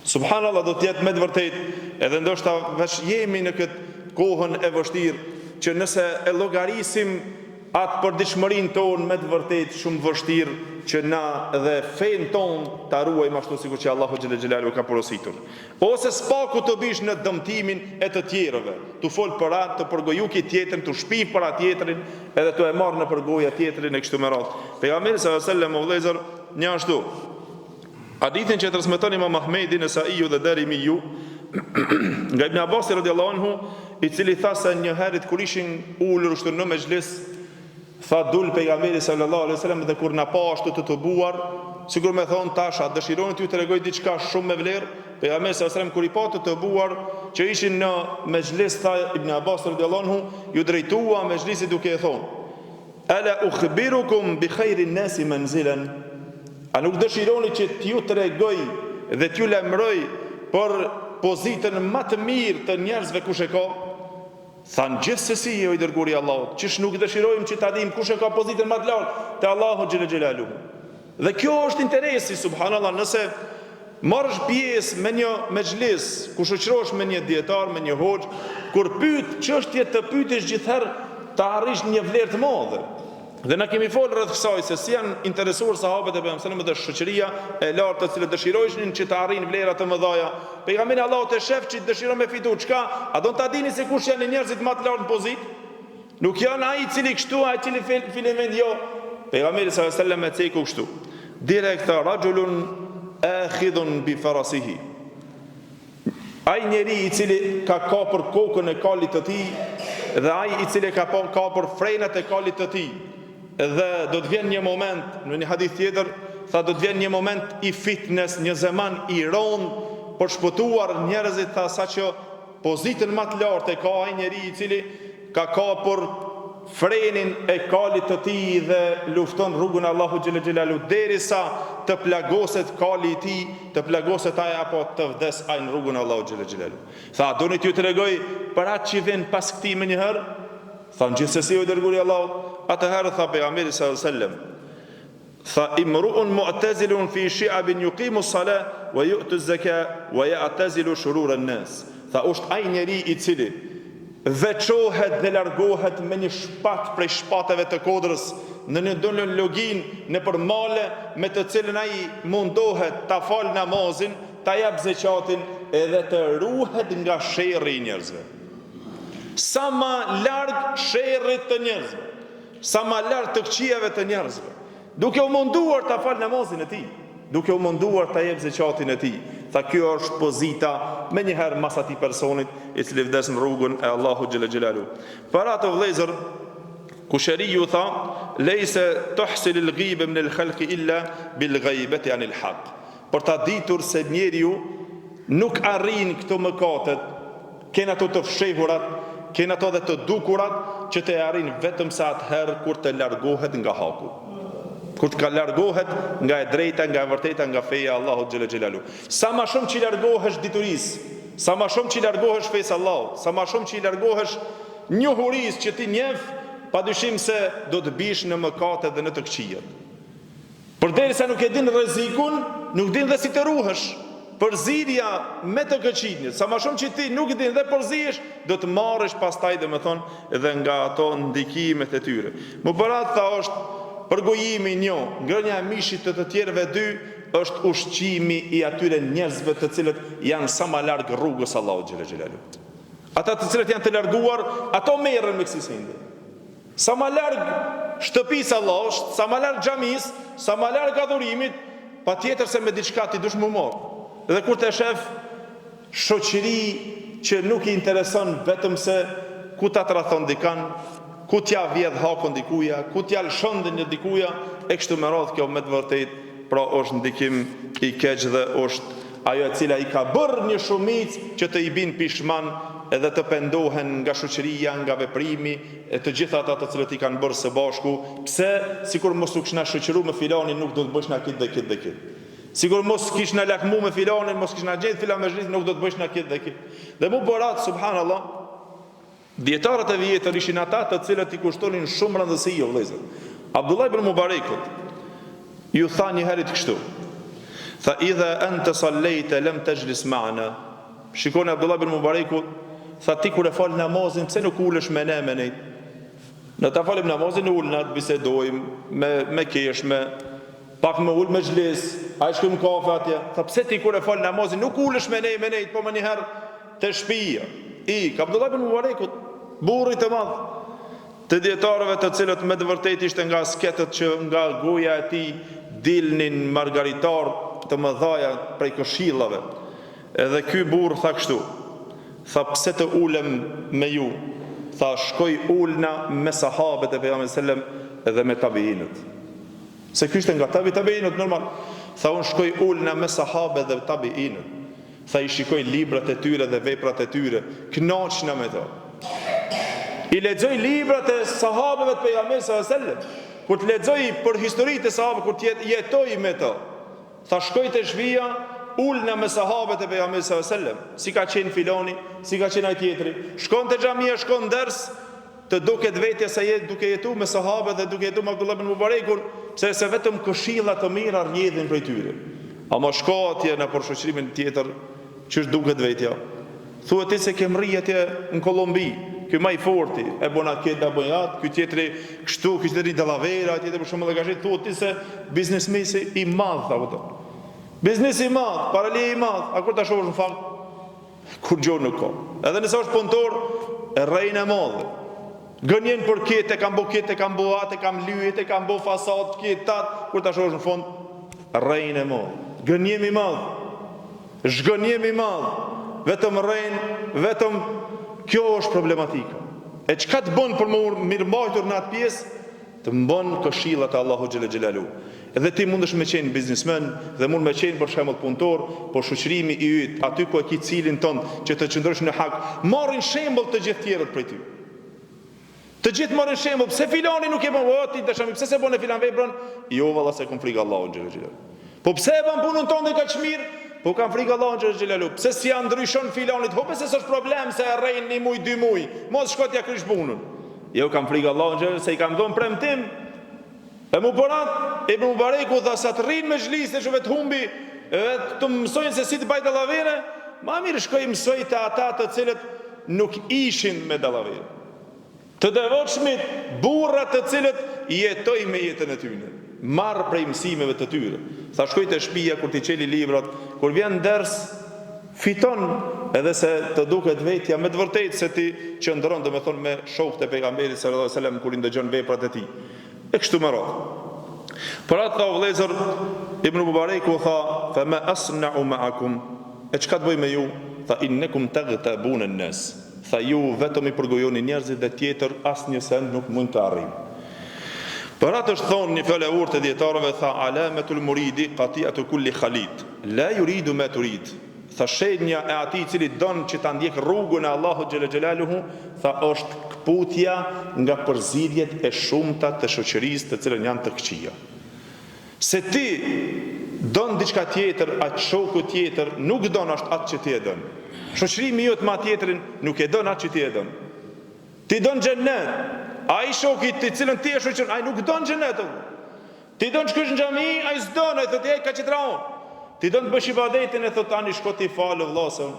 Subhanallah, do të jetë me të vërtetë, edhe ndoshta veç jemi në këtë kohën e vështirë, që nëse e llogarisim atë përditshmërinë tonë, me të vërtetë shumë vështirë që na dhe fenë tonë ta ruajmë ashtu sikur që Allahu xhël xhelalu ka porositur. Ose spaku të bish në dëmtimin e të tjerëve, tu fol për atë, të përgojuki tjetrin, tu shpif për atë tjetrin, edhe tu e marr në përgoja tjetrin e kështu me radhë. Pejgamberi sallallahu alajhi wasallam vëllezër, një ashtu hadithin që transmeton Imam Ahmedi në Saiu dhe Darimiu nga Ibn Abbas radhiyallahu anhu, i cili tha se një herë kur ishin ulur në mexhlis, tha dul pejgamberi sallallahu alaihi wasallam dhe kur na pa ashtu të buar, sigur me thon tash, a dëshironi t'ju tregoj diçka shumë me vlerë? Pejgamberi sallallahu alaihi wasallam kur i pa të buar që ishin në mexhlis, tha Ibn Abbas radhiyallahu anhu, ju drejtua mexhlisit duke e thonë: "Ala ukhbirukum bi khairin nasi manzilan?" A nuk dëshironi që t'ju tregoj dhe t'ju lajmëroj për pozitën më të mirë të njerëzve kush e ka? Thanë gjithsesi, o i dërguari i Allahut, çish nuk dëshirojmë që ta dim kush e ka pozitën më të lartë te Allahu xhël xhelaluhu. Dhe kjo është interesi, subhanallahu, nëse marrësh pjesë me një mexhlis, ku shoqërohesh me një dietar, me një hoxh, kur pyet çështje të pyetesh gjithherë, të arrish një vlerë të madhe. Dhe na kemi folur rreth kësaj se si janë interesuar sahabët e pejgamberit dhe shoqëria e lartë të cilët dëshirojnë që të arrijnë vlera të mëdha. Pejgamberi Allahu te shef që dëshiron me fitu çka, a do ta dini se kush janë njerëzit më të lartë në pozitë? Nuk janë ai i cili kështu, ai i cili fillim vend, jo. Pejgamberi sallallahu alajhi wasallam e ceku kështu. Direkt rajulun akhidun bi farasihi. Ai njeri i cili ka kapur kokën e kalit të tij dhe ai i cili ka kapur frenat e kalit të tij. Dhe do të vjen një moment, në një hadith tjetër, tha do të vjen një moment i fitnes, një zaman i rond për shpëtuar njerëzit, tha sa që pozitën më të lartë e ka ai njeri i cili ka kapur frenin e kalit të tij dhe lufton rrugën e Allahu xhël xhelalu derisa të plagoset kali i tij, të plagoset ai apo të vdes ai në rrugën e Allahu xhël xhelalu. Tha, doni t'ju tregoj për atë që vjen pas këtij më një herë? Thanë gjithsesi, o i dërguari i Allahut. Atëherë tha pejgamberi sallallahu alajhi wasallam, tha imru'un mu'tazilun fi shi'abin yuqimu as-salah wa yu'tu az-zakah wa ya'tazilu shurur an-nas. Tha, është ai njeri i cili veçohet dhe largohet me një shpat prej shpateve të kodrës në një login në përmale, me të cilën ai mundohet ta fal namazin, ta jap zakatin edhe të ruhet nga sherrri i njerëzve. Sa më larg sherrit të njerëzve, sa më larg të këqijave të njerëzve, duke u munduar ta fal namazin e tij, duke u munduar ta jep zakatin e tij. Tha, kjo është pozita me njëherë mas atij personit i cili vdes në rrugën e Allahu xhël xhelalu. Para të vëllezër, Kushëriu tha, lejse tuhsil al-ghiba min al-khalqi illa bil ghaibati anil haq. Për ta ditur se njeriu nuk arrin këto mëkatet, kënë ato të fshehurat, kënë ato dhe të dukurat, që të arrin vetëm sa atëherë kur të largohet nga haku, kur të largohet nga e drejta, nga e vërteta, nga feja Allahu xhël xhelalu. Sa më shumë që largohesh diturisë, sa më shumë që largohesh fejës Allahut, sa më shumë që largohesh njohurisë që ti njeh, padyshim se do të bish në mëkate dhe në të këqijat. Përderisa nuk e din rrezikun, nuk din dhe si të ruhesh. Përzirja me të këqijat, sa më shumë që ti nuk din dhe përzihesh, do të marrësh pastaj domethënë edhe nga ato ndikimet e tyre. Më bërat tha është përgojimi një, ngrënia e mishit të tjerëve dy, është ushqimi i atyre njerëzve të cilët janë sa më larg rrugës Allahu xhël xhelalu. Ata të cilët janë të larguar, ato merren me kësaj sende. Sa më larg shtëpisë Allahut, sa më larg xhamis, sa më larg adhurimit, patjetër se me diçka ti dush më marr. Dhe kur të shef shoqëri që nuk i intereson vetëm se ku ta tradhon dikan, ku t'ja vjedh hakon dikuja, ku t'ja lëshon dhe një dikuja, e kështu me radhë kjo me të vërtet, pra është ndikim i keq dhe është ajo e cila i ka bërë një shumic që të i bin pishman edhe të pendohen nga shoqëria, nga veprimi, e të gjitha ata të cilët i kanë bërë së bashku. Pse? Sikur mos u kishna shoqëruar me filanin, nuk do të bësh na kit dhe kit dhe kit. Sigur mos kishna lakmu me filanin, mos kishna gjetë filan me zhrit, nuk do të bësh na kit dhe kit. Dhe mu borat, subhanallah, dietarët e vjetër ishin ata të cilët i kushtonin shumë rëndësi o vëllezër. Abdullah ibn Mubarakut ju tha një herë kështu. Tha idha anta sallaita lam tajlis ma'na. Shikoni Abdullah ibn Mubarakut, tha ti kur e fal namazin, pse nuk ulesh me ne me ne? Në ta falim namazin ulna të bisedojmë me kesh, pak me ul me xhlis, ai shkojmë kafe atje. Tha pse ti kur e fal namazin nuk ulesh me ne, po më një herë te shtëpia. Abdullah ibn Mubarakut, burri të madh të dietarëve të cilët me të vërtetë ishte nga sketët që nga goja e tij dilnin margaritar të mëdhaja prej këshillave. Edhe ky burr tha kështu. Tha pse të ulem me ju? Tha shkoj ulna me sahabët e pejgamberit sallam edhe me tabiinët. Se ky ishte nga tabiinët normal. Tha unë shkoj ulna me sahabët dhe tabiinët. Tha i shikoj librat e tyre dhe veprat e tyre, kënaqna me to. I lexoj librat e sahabëve të pejgamberit sallallahu alajhi wasallam. Kur të lexoj për historitë e sahabëve, kur të jetoj me to. Tha shkoj te shtëpia, ulna me sahabët e pejgamberit sallallahu alajhi wasallam. Si ka qenë filani, si ka qenë ai tjetri. Shkon te xhamia, shkon ders, të duket vetja se duke jetuar me sahabët dhe duke jetuar me Abdullah ibn Mubarakun, se vetëm këshilla të mira rrjedhin prej tyre. Ama shko atje në përshoqërimin tjetër, që është duket vetja. Thuhet ti se kem rri atje në Kolombi, ky më i forti, e bona këtë apo jat, ky tjetri kështu, ky tjetri dallavera, tjetri për shembull e ka thënë thuhet ti se biznesmesi i madh apo to. Biznesi i madh, paralia i madh, a kur ta shohësh në fakt? Kur gjë nuk ka. Edhe nëse është punëtor, e rrejnë e madhe. Gënjen për këtë, e kam bo këtë, e kam bo atë, e kam lyet, e kam bo fasad, këtë tatë, kur ta shohësh në fund, rrejnë e madhe. Gënjemi madh, zhgënjemi madh, vetëm rrejnë, vetëm kjo është problematika. E çka të bën për më mirëmbajtur në atë pjesë? Të mbon këshillat e Allahu xhela xhelalu. Edhe ti mundesh me qenë biznesmen, dhe mund me qenë për shembull punëtor, por shoqërimi i yt, aty ku e ke cilin ton që të qëndrosh në hak, marrin shembull të gjithë tjerët prej ty. Të gjithë marrin shembull, pse filani nuk e bën, ti dashami, pse se bën e filan veprën? Jo valla se kam frikë Allahu xhela xhelalu. Po pse e bën punën tonë kaq mirë? Po kam frikë Allahu xhela xhelalu. Pse si ja ndryshon filanit? Po pse s'është problem se e rrein 1 muj, 2 muj. Mos shko t'ja krysh punën. Jo kam frikë Allahu xhela se i kam dhënë premtim. E mu porat, Ibn Mubaraku dha sa të rrinë me xhlisë që vetë humbi, edhe të mësojnë se si të bajë dallavere, ma mirë shkoj mësoj të ata të cilët nuk ishin me dallavere. Të devotshmit, burrat të cilët jetoj me jetën e tyre, marr prej mësimeve të tyre. Tha shkoj te shtëpia kur ti çeli librat, kur vjen ders, fiton edhe se të duket vetja me të vërtetë se ti qëndron domethënë me shokët e pejgamberit sallallahu alajhi wasallam kur i ndëgjon veprat e tij. E kështu më radhë. Për atë tha vëllezër, Ibn Mubaraku tha, fa ma asna'u ma'akum, e çka të bëj me ju? Tha innakum taghtabuna an-nas. Tha ju vetëm i përgojoni njerëzit dhe tjetër asnjë send nuk mund të arrijnë. Për atë është thonë një fjalë e urtë e dietarëve, tha alamatul muridi qati'atu kulli khalid. La yuridu ma turid. Tha shenja e atij i cili don që ta ndjek rrugën e Allahut xhela xhelaluhu, tha është kputja nga përzidhjet e shumta të shoqërisë të cilën janë të këqija. Se ti don diçka tjetër, atë shoku tjetër nuk don atë që ti e don. Shoqërimi jot me tjetrin nuk e don atë që ti e don. Ti don xhenet. Ai shoku i cilën ti e shoqëron, ai nuk don xhenetin. Ti don të shkosh në xhami, ai s'don, ai thotë ka çetraon. Ti do të bësh ibadetin e thot tani shko ti falë vllazën.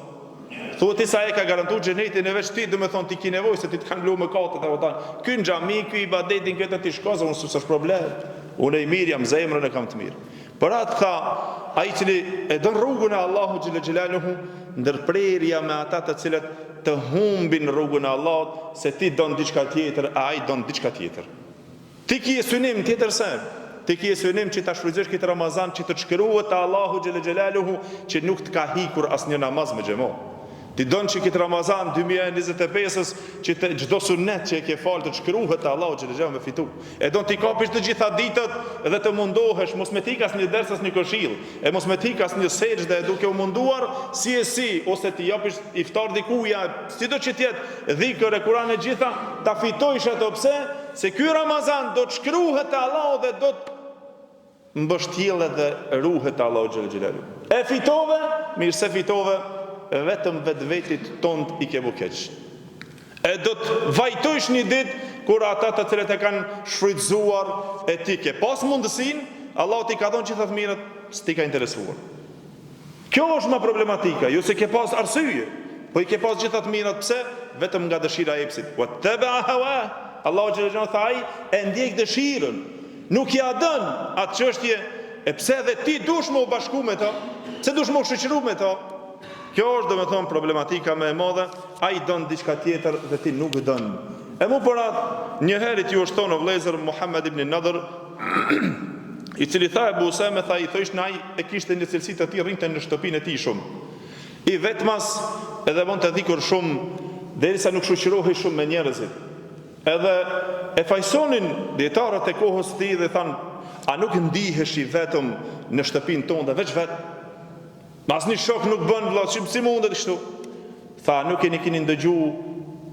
Thuhet ti sa e ka garantuar xhenetin e veç ti, do të thon ti ke nevojë se ti të kanë lumë katet apo tan. Ky në xhami, ky ibadetin këtë ti shkoz, unë s'është problem. Unë i mirë jam, zemrën e kam të mirë. Por atë tha, ai i cili e don rrugën e Allahut xhela xhelaluhu, ndërprerja me ata të cilët të humbin rrugën e Allahut, se ti don diçka tjetër, ai don diçka tjetër. Ti ke synim tjetër se ti ke synim që ta shfrytëzosh këtë Ramazan që të shkruhet te Allahu xhela xhelaluhu që nuk të ka hikur asnjë namaz me xhamat. Ti don që këtë Ramazan 2025-ës që të çdo sunet që e ke falë të shkruhet te Allahu xhallahu me fitu. E don ti kapish të gjitha ditët dhe të mundohesh mos me tikas një ders as një këshill, e mos me tikas një sejdë duke u munduar si ose ti japish iftar dikuja, sido që të jetë dhikër e Kur'an e gjitha, ta fitojsh ato pse? Se ky Ramazan do të shkruhet te Allahu dhe do të mbështjellet dhe ruhet te Allahu xhallahu. E fitove, mirë se fitove, vetëm vetvetit tond i ke bukeq. E do të vajtojsh një ditë kur ata të cilët e kanë shfrytzuar e ti ke pas mundësinë, Allahu ti ka dhënë gjithë të mirët, s'ti ka interesuar. Kjo është më problematika, jo se ke pas arsye, po i ke pas gjithë të mirët, pse? Vetëm nga dëshira e epsit. Wa taba'a hawa. Allahu xhallahu thaj e ndjek dëshirën. Nuk ja dën atë çështje, e pse dhe ti dush më u bashku me to? Pse dush më u shoqëru me to? Kjo është domethënë problematika më e madhe, ai don diçka tjetër dhe ti nuk don. E mu për atë, një herë ju është thonë vëllezër Muhammed ibn Nadr, i cili tha Ebu Usame, tha i thësh në ai e kishte një cilësi të tij, rrinte në shtëpinë e tij shumë. I vetmas edhe vonte dhikur shumë, derisa nuk shoqërohej shumë me njerëzit. Edhe e fajsonin dietarët e kohës së tij dhe thanë, a nuk ndihesh i vetëm në shtëpinë tonë, veç vetë? Mas një shok nuk bën vëlla, si mundet kështu? Tha, nuk e keni ndëgju,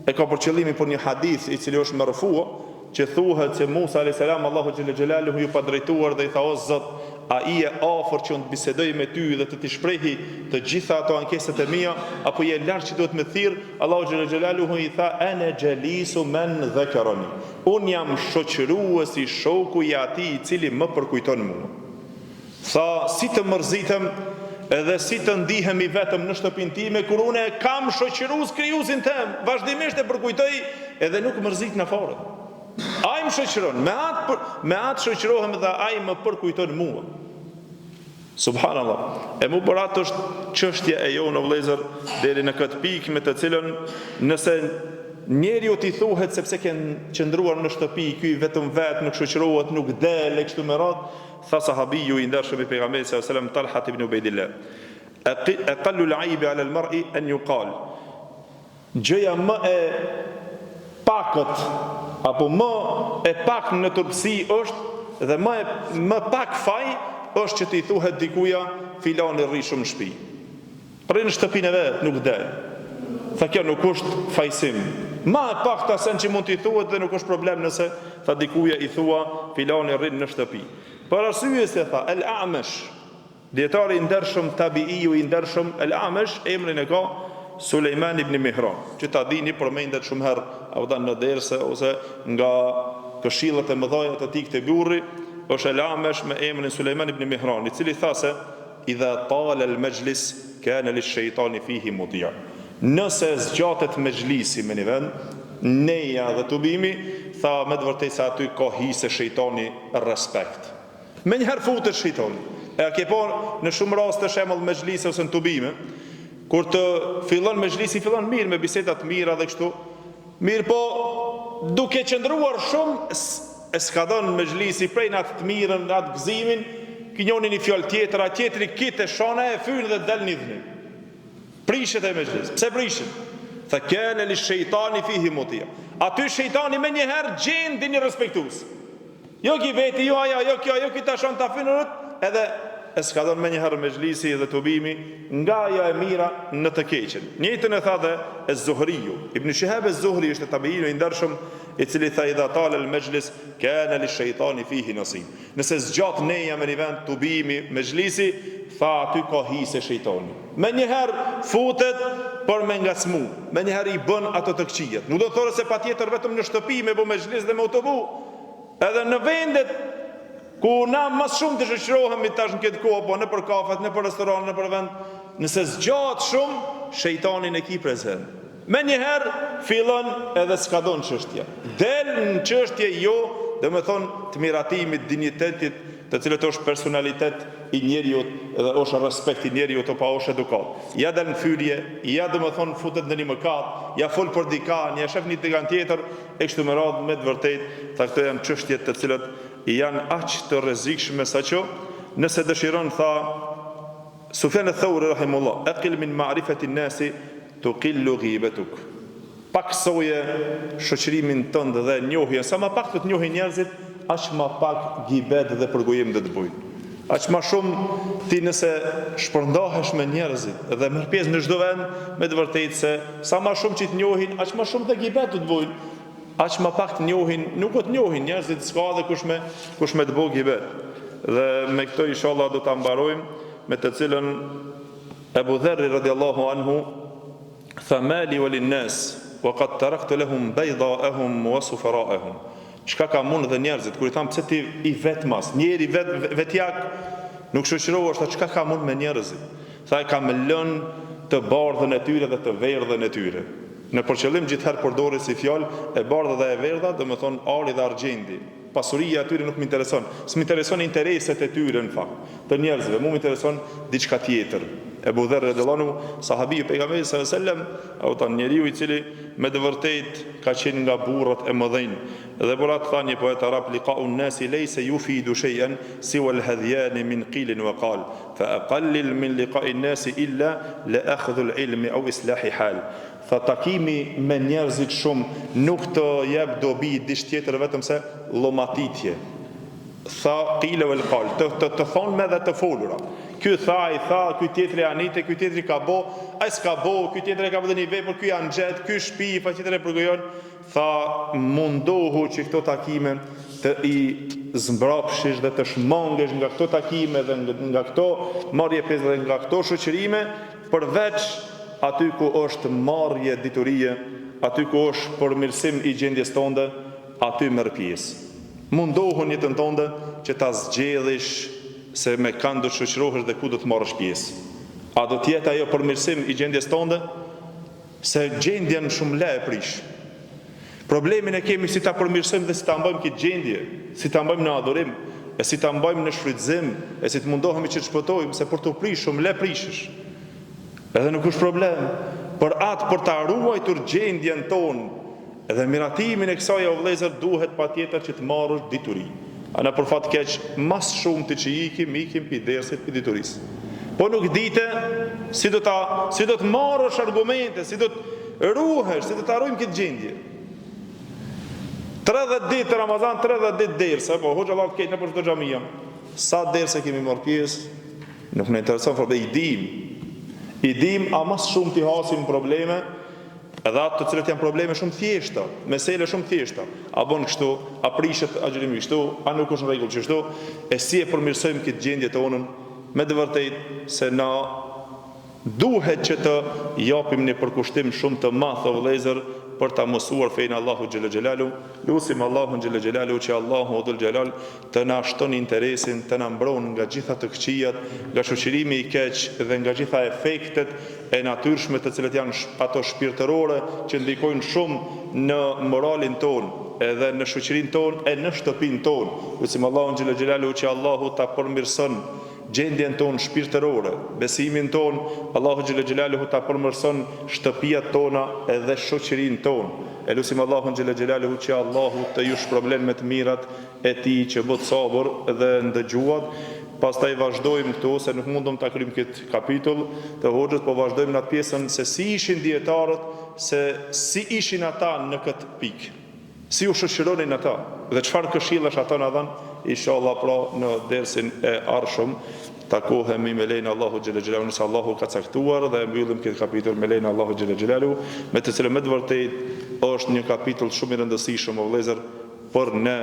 e ka për qëllimi për një hadith i cili është marfua, që thuhet se Musa a.s. Allahu xhelle xhelaluhu ju pa drejtuar dhe i tha, o Zot, a i e afër që unë të bisedoj me ty dhe të t'i shprehi të gjitha ato ankeset e mia, apo je larg që duhet me thirr? Allahu xhelle xhelaluhu i tha, ana jalisu man dhakarani. Unë jam shoqëruesi, shoku i atij i cili më përkujton mua. Tha, si të mërzitem edhe si të ndihemi vetëm në shtëpinë time kur unë kam shoqërues krijuesin tem, vazhdimisht e përkujtoj edhe nuk mërzit në fare. Ai më shoqëron, me atë shoqërohem dhe ai më përkujton mua. Subhanallah. E mu për atë është çështja e jonë vëllezër deri në këtë pikë me të cilën nëse njeriu t'i thuhet sepse ke qëndruar në shtëpi, ky vetëm vet nuk shoqërohet, nuk del e kështu me radhë, tha sahabiju i ndershëm i pejgamberit sallallahu alajhi wasallam Talha ibn Ubaydillah, aqallu al-'aybi 'ala al-mar'i an yuqal. Gjëja më e pakët apo më e pak në turpsi është dhe më pak faj është që t'i thuhet dikuja filani rri shumë në shtëpi. Rri në shtëpinë e vet, nuk del. Tha kjo nuk është fajsim. Ma e pak të asen që mund t'i thuhet dhe nuk është problem nëse tha dikuja i thua filani rri në shtëpi. Për arsye se tha El-A'mash, dietari i ndershëm tabiiu i ndershëm El-A'mash, emrin e ka Sulejman ibn Mihran, që ta dini përmendet shumë herë apo në derse ose nga këshillat e mëdha të tij këtë burri, është El-A'mash me emrin Sulejman ibn Mihran, i cili tha se idha tala al-majlis kana lish-shaytani fihi muti'a. Nëse zgjatet mejlisi me një vend, neja dhe tubimi, tha me të vërtetë se aty ka hise shejtani respekt. Me njëherë futet shejtani. E ke po në shumë raste shembull mejlisi ose në tubime, kur të fillon mejlisi, fillon mirë me biseda të mira dhe kështu. Mirë po, duke qëndruar shumë, e s'ka dhënë mejlisi prej në atë të mirën, në atë gëzimin, kinjoni një fjalë tjetër, a tjetri kite shona e fynë dhe del një dhënë. Prishet e mejlis. Pse prishet? Tha kene li shejtani fihi mutia. Aty shejtani me njëherë gjendi një respektus. Jo ki veti, jo aja, jo kjo, jo kita shon të afinërët, edhe e s'ka dhënë me njëherë mejlisi dhe tubimi nga aja e mira në të keqen. Njëtën e tha dhe e Zuhriju. Ibn Shihab e Zuhri është tabiinu i ndershëm, i cili tha idha tala al-majlis kana li shejtani fihi nasib. Nëse zgjat neja me një vend tubimi, mejlisi, tha aty ka hise shejtani. Me njëherë futet për me ngacmu, me njëherë i bën ato të këqijet. Nuk do të thore se pa tjetër vetëm në shtëpi me bu mejlis dhe me autobu. Edhe në vendet ku na mas shumë të shoqërohemi tash në këtë kohë, po në për kafet, në për restoran, në për vend, nëse zgjat shumë, shejtanin e ki prezent. Me njëherë fillon edhe s'ka don çështja. Del në çështje jo, dhe me thonë të miratimit, dinjitetit, të cilët është personalitet i njeriut dhe është respekt i njeriut pa është edukat. Ja del në fyrje, ja dhe me thonë futet në një mëkat, ja fol për dikan, ja shef një dikan tjetër, e kështu me radhë me të vërtet, ta këto janë çështjet të cilët janë aq të rrezikshme saqo, nëse dëshiron tha Sufjan ath-Thauri rahimullah, aqil min ma'rifati an-nasi tuqillu ghibatuk. Paksoje shoqërimin tënd dhe njohjen. Sa më pak të njohin njerëzit, aq më pak gibet dhe përgojim do të bëjnë. Aq më shumë ti nëse shpërndahesh me njerëzit dhe merr pjesë në çdo vend, me të vërtetë se sa më shumë që të njohin, aq më shumë të gibet do të bëjnë. Aq më pak të njohin, nuk do të njohin njerëzit, s'ka dhe kush me të bëj gibet. Dhe me këto inshallah do ta mbarojmë, me të cilën Abu Dharr radhiyallahu anhu tha mali walin nas wa qad taraktu lahum bayda'ahum wa sufara'ahum. Çka ka mund dhe njerëzit kur I tham pse ti I vetmas, njëri vetjak nuk shoqërohesh, tha çka ka mund me njerëzit. Tha kam lënë të bardhën e tyre dhe të verdhën e tyre. Në përqëllim gjithherë përdoret si fjalë e bardha dhe e verdha, domethënë ari dhe argjendi. Pasuria e tyre nuk më intereson. S'më intereson intereset e tyre në fakt. Të njerëzve, mua më intereson diçka tjetër. Abu Dharr radhiyallahu anhu, sahabiu pejgamberit sallallahu alaihi wasallam, au njeriu I cili me të vërtetë ka qenë nga burrat e mëdhenj. Dhe burat tha një poet arab, liqa'u an-nasi laysa yufidu shay'an siwa al-hadyan min qilin wa qal, fa aqallil min liqa'i an-nasi illa la akhdhu al-ilmi aw islahi hal. Tha takimi me njerëzit shumë nuk të jep dobi diç tjetër vetëm se llomatitje. Tha qila wal qal, të thonë me dhe të folura. Ky tha, I tha, ky tjetri anite, ky tjetri ka bo, ai s'ka bo, ky tjetri ka bërë një vepër, ky janë xhet, ky shtëpi, fa tjetri e përgojon. Tha mundohu që këto takime të I zmbrapshish dhe të shmangesh nga këto takime dhe nga këto marrje pjesë dhe nga këto shoqërime, përveç aty ku është marrje diturie, aty ku është përmirësim I gjendjes tënde, aty merr pjesë. Mundohu në jetën tënde që ta zgjedhësh se me kanë do të shoqërohesh dhe ku do të marrësh pjesë. A do të jetë ajo përmirësim I gjendjes tënde? Se gjendjen shumë le e prish. Problemin e kemi si ta përmirësojmë dhe si ta mbajmë këtë gjendje, si ta mbajmë në adhurim, e si ta mbajmë në shfrytëzim, e si të mundohemi që të shpëtojmë, se për të prish shumë le prishësh. Edhe nuk është problem, për ta ruajtur gjendjen tonë, edhe miratimin e kësaj o vëllezër duhet patjetër që të marrësh dituri. Ana për fat keq, mas shumë të që ikim pi dersit pi diturisë. Po nuk dite si do të marrësh argumente, si do të ruhesh, si do të harrojmë këtë gjendje. 30 ditë Ramazan, 30 ditë derse, po hoxha Allah të keq në për çdo xhamia. Sa derse kemi marrë pjesë, nuk na intereson fort, I dim a mas shumë t'i hasim probleme, edhe ato të cilët janë probleme shumë thjeshta, mesele shumë thjeshta. A bën kështu, a prishet agjërimi kështu, a nuk është në rregull kështu, e si e përmirësojmë këtë gjendje tonën, me të vërtetë se na duhet që të japim një përkushtim shumë të madh o vëllezër për ta mësuar fenë Allahu xhella xhelalu. Lutim Allahun xhella xhelalu që Allahu dhul xhelal të na shton interesin, të na mbron nga gjitha të këqijat, nga shoqërimi I keq dhe nga gjitha efektet e natyrshme të cilat janë ato shpirtërore që ndikojnë shumë në moralin ton, edhe në shoqërinë ton e në shtëpinë ton. Lutim Allahun xhella xhelalu që Allahu ta përmirëson gjendjen tonë shpirtërore, besimin tonë, Allahu xhella xhelaluhu ta përmirëson shtëpiat tona edhe shoqërinë tonë. E lutim Allahun xhella xhelaluhu që Allahu të ju shpërblen me të mirat e Tij që bët sabër dhe ndëgjuat. Pastaj vazhdojmë këtu se nuk mundom ta kryjmë këtë kapitull të hoxhës, po vazhdojmë në atë pjesën se si ishin dietarët, se si ishin ata në këtë pikë. Si u shoqëronin ata dhe çfarë këshillash ata na dhanë. Inshallah pra në dersin e ardhshëm takohemi me lein Allahu xhella xhelalu, nëse Allahu ka caktuar, dhe mbyllim këtë kapitull me lein Allahu xhella xhelalu, me të cilën me të vërtetë është një kapitull shumë I rëndësishëm o vëllezër për ne,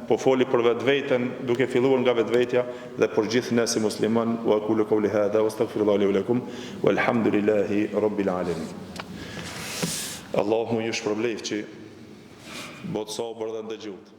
po foli për vetveten, duke filluar nga vetvetja dhe për gjithë ne si musliman. Wa aqulu qawli hadha wastaghfirullaha li wa lakum walhamdulillahi rabbil alamin. Allahu ju shpërbleft që bot sabër dhe ndëgjut.